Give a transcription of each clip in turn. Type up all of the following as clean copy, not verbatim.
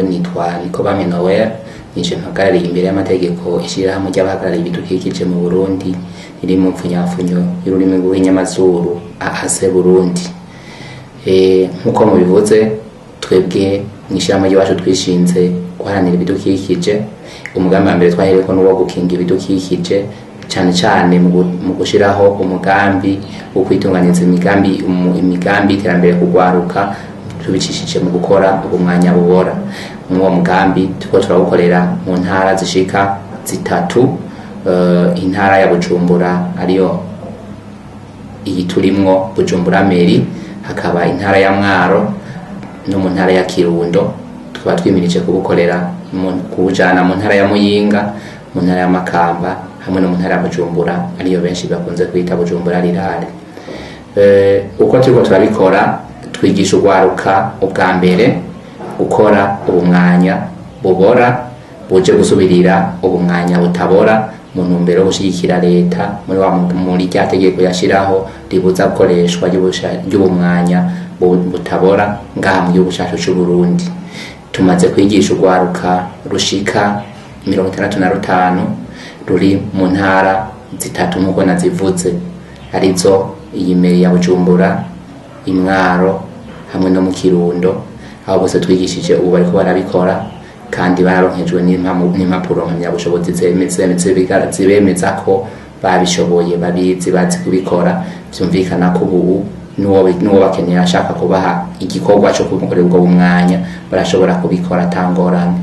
nitwa Nikobami Noel, nije mpagarariye imbere y'amategeko ishirahamwe ry'abahagarariye ibidukikije mu Burundi iri mu mpfunyafunyo y'ururimi rw'inyamazuru AAC Burundi. Nkuko mubivuze, twebwe mw'ishirahamwe ryacu twishinze guharanira ibidukikije. Umugambi wa mbere twahereko n'uwo gukinga ibidukikije, cyane cyane mu gushiraho umugambi wo kwitunganiriza imigambi iterambere kugwaruka tubicishije mu gukora ubumwanya bubora. Uwo mugambi tuko turawukorera mu ntara zishika zitatu, intara ya Bujumbura ariyo iyi turimwo Bujumbura Meri, hakaba intara ya Mwaro no mu ntara ya Kirundo. Tukaba twimirije kubukorera kubujana mu ntara ya Muyinga, mu ntara ya Makamba hamwe no mu ntara ya Bujumbura ariyo benshi bakunze kwita Bujumbura Rirare. Uko turiko turabikora, twigisha ugwaruka ubwa mbere gukora ubumwanya bubora buje gusubirira ubumwanya butabora mu ntumbero yo gushigikira leta muri rya tegeko yashiraho ribuza gukoreshwa ry'ubumwanya butabora ngaha mu gihugu cacu c'u Burundi. Tumaze kwigisha ugwaruka rushika 65 ruri mu ntara zitatu nk'uko nazivuze, arizo iyi Meri ya Bujumbura, Imwaro hamwe no mu Kirundo. Abo bose twigishije ubu bariko barabikora kandi bararonkejwe n'impapuro mpamyabushobozi zibemeza ko babishoboye, babizi, bazi kubikora. Vyumvikana ko ubu n'uwo bakeneye ashaka kubaha igikorwa cyo gukorera ubwo bumwanya barashobora kubikora atangorane.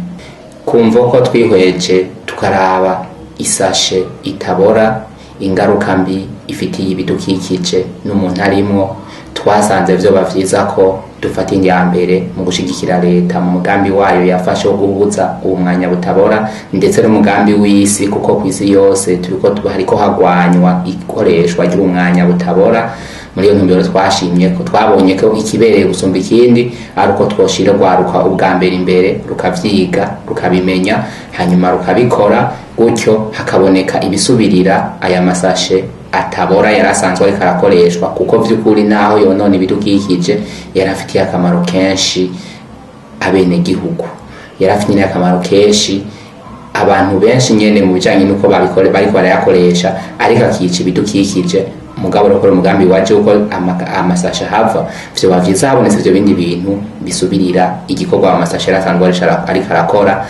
Kumva ko twihweje tukaraba isashe itabora ingaruka mbi ifitiye ibidukikije n'umuntu arimwo, twasanze vyo bavyiza ko dufata ingambere mu gushigikira leta mu mugambi wayo yafashe wo guhuza ubumwanya butabora ndetse n'umugambi w'isi, kuko kw'isi yose hariko hagwanywa ikoreshwa ry'ubumwanya butabora. Muri iyo ntumbero twashimye ko twabonye ko ikibereye gusumba ikindi ari uko twoshira gwaruka ubwa mbere imbere, rukavyiga rukabimenya hanyuma rukabikora, gutyo hakaboneka ibisubirira aya masashe atabora yarasanzwe ariko arakoreshwa, kuko vy'ukuri naho yonona ibidukikije yarafitiye akamaro kenshi abenegihugu, yarafitiye akamaro kenshi abantu benshi nyene mu bijanye nuko bariko barayakoresha, ariko akica ibidukikije. Mugabo rokora umugambi waje uko amasashe hava, vyo bavyiza habonetse ivyo bindi bintu bisubirira igikorwa amasashe yarasanzwe ariko arakora.